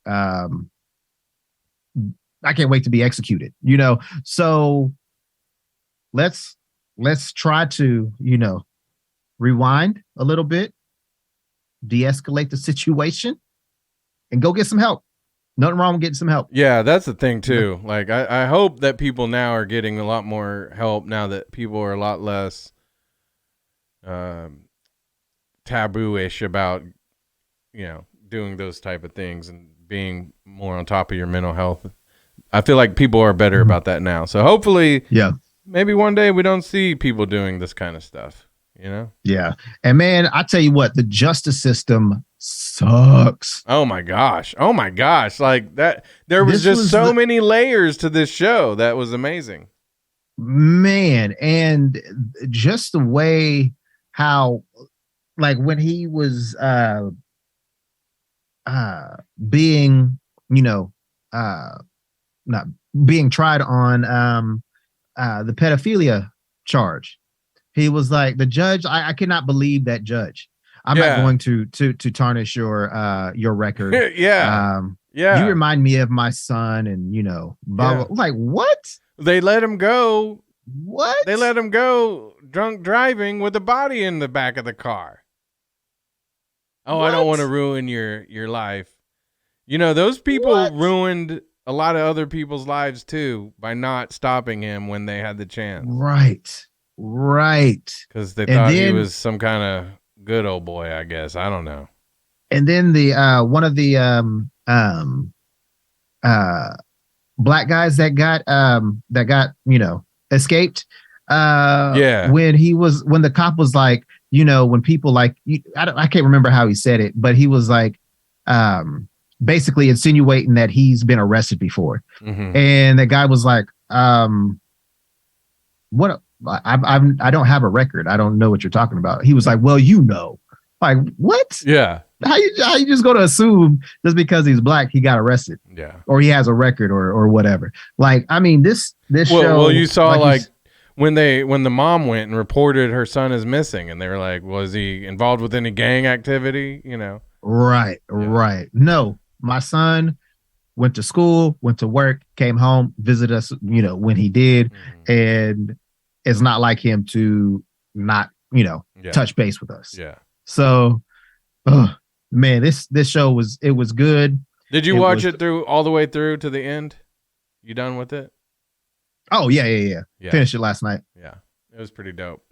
Speaker 6: I can't wait to be executed, so let's try to, rewind a little bit, de-escalate the situation, and go get some help. Nothing wrong with getting some help.
Speaker 5: Yeah, that's the thing too. Like I hope that people now are getting a lot more help now that people are a lot less taboo-ish about, doing those type of things and being more on top of your mental health. I feel like people are better about that now. So hopefully, maybe one day we don't see people doing this kind of stuff,
Speaker 6: Yeah. And man, I tell you what, the justice system sucks.
Speaker 5: Oh my gosh. Like that, there was just so many layers to this show. That was amazing.
Speaker 6: Man. And just the way how, like, when he was being, not being tried on the pedophilia charge, he was like, the judge, I cannot believe that judge. I'm not going to tarnish your record. You remind me of my son, and blah, blah. Like, what?
Speaker 5: They let him go.
Speaker 6: What?
Speaker 5: They let him go drunk driving with a body in the back of the car. Oh, what? I don't want to ruin your life. Those people ruined a lot of other people's lives too by not stopping him when they had the chance.
Speaker 6: Right.
Speaker 5: Because they thought he was some kind of good old boy, I guess. I don't know.
Speaker 6: And then the one of the black guys that got escaped. When the cop was like, when people like, I can't remember how he said it, but he was like, basically insinuating that he's been arrested before. And the guy was like, what? I don't have a record. I don't know what you're talking about. He was like, well, like, what?
Speaker 5: Yeah.
Speaker 6: How you just go to assume just because he's black he got arrested?
Speaker 5: Yeah.
Speaker 6: Or he has a record or whatever. Like, I mean, this show. Well,
Speaker 5: you saw like when the mom went and reported her son is missing, and they were like, was he involved with any gang activity?
Speaker 6: Right. No, my son went to school, went to work, came home, visited us, when he did, and it's not like him to not, touch base with us.
Speaker 5: Yeah.
Speaker 6: So, man, this show was good.
Speaker 5: Did you watch it through all the way through to the end? You done with it?
Speaker 6: Oh yeah. Finished it last night.
Speaker 5: Yeah, it was pretty dope.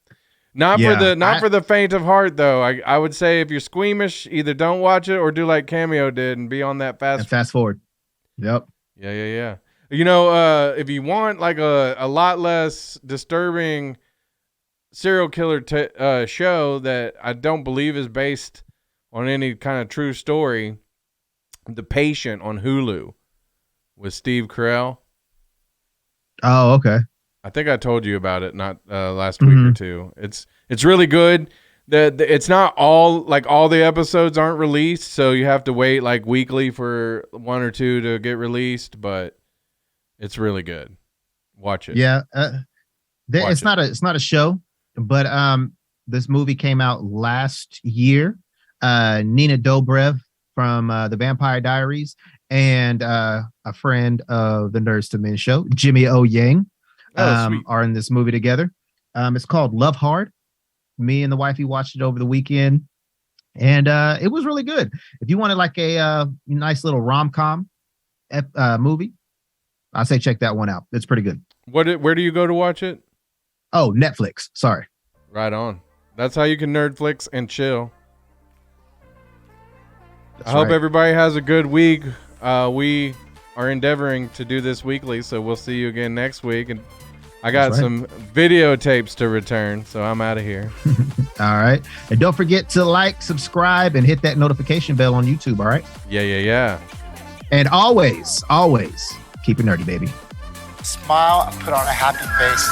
Speaker 5: Not for the faint of heart though. I would say if you're squeamish, either don't watch it or do like Cameo did and be on that
Speaker 6: fast forward. Yep.
Speaker 5: Yeah. If you want like a lot less disturbing serial killer show that I don't believe is based on any kind of true story, The Patient on Hulu with Steve Carell.
Speaker 6: Oh, okay.
Speaker 5: I think I told you about it not last week or two. It's really good. It's not all the episodes aren't released, so you have to wait like weekly for one or two to get released, but it's really good. Watch it.
Speaker 6: Yeah. It's not a show, but this movie came out last year. Nina Dobrev from The Vampire Diaries and a friend of the Nerdz II Men show, Jimmy O Yang, are in this movie together. It's called Love Hard. Me and the wifey watched it over the weekend, and it was really good. If you wanted like a nice little rom-com movie, I say check that one out. It's pretty good.
Speaker 5: Where do you go to watch it?
Speaker 6: Oh, Netflix. Sorry.
Speaker 5: Right on. That's how you can Nerdflix and chill. I hope everybody has a good week. We are endeavoring to do this weekly, so we'll see you again next week. And I got some videotapes to return, so I'm out of here.
Speaker 6: All right. And don't forget to like, subscribe, and hit that notification bell on YouTube, all right?
Speaker 5: Yeah.
Speaker 6: And always, always keep it nerdy, baby.
Speaker 3: Smile and put on a happy face.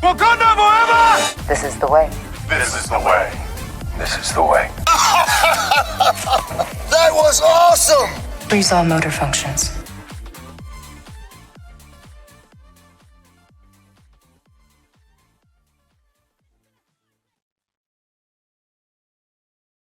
Speaker 1: Wakanda forever!
Speaker 7: This is the way.
Speaker 1: This is the way. This is the way.
Speaker 3: That was awesome!
Speaker 7: Freeze all motor functions.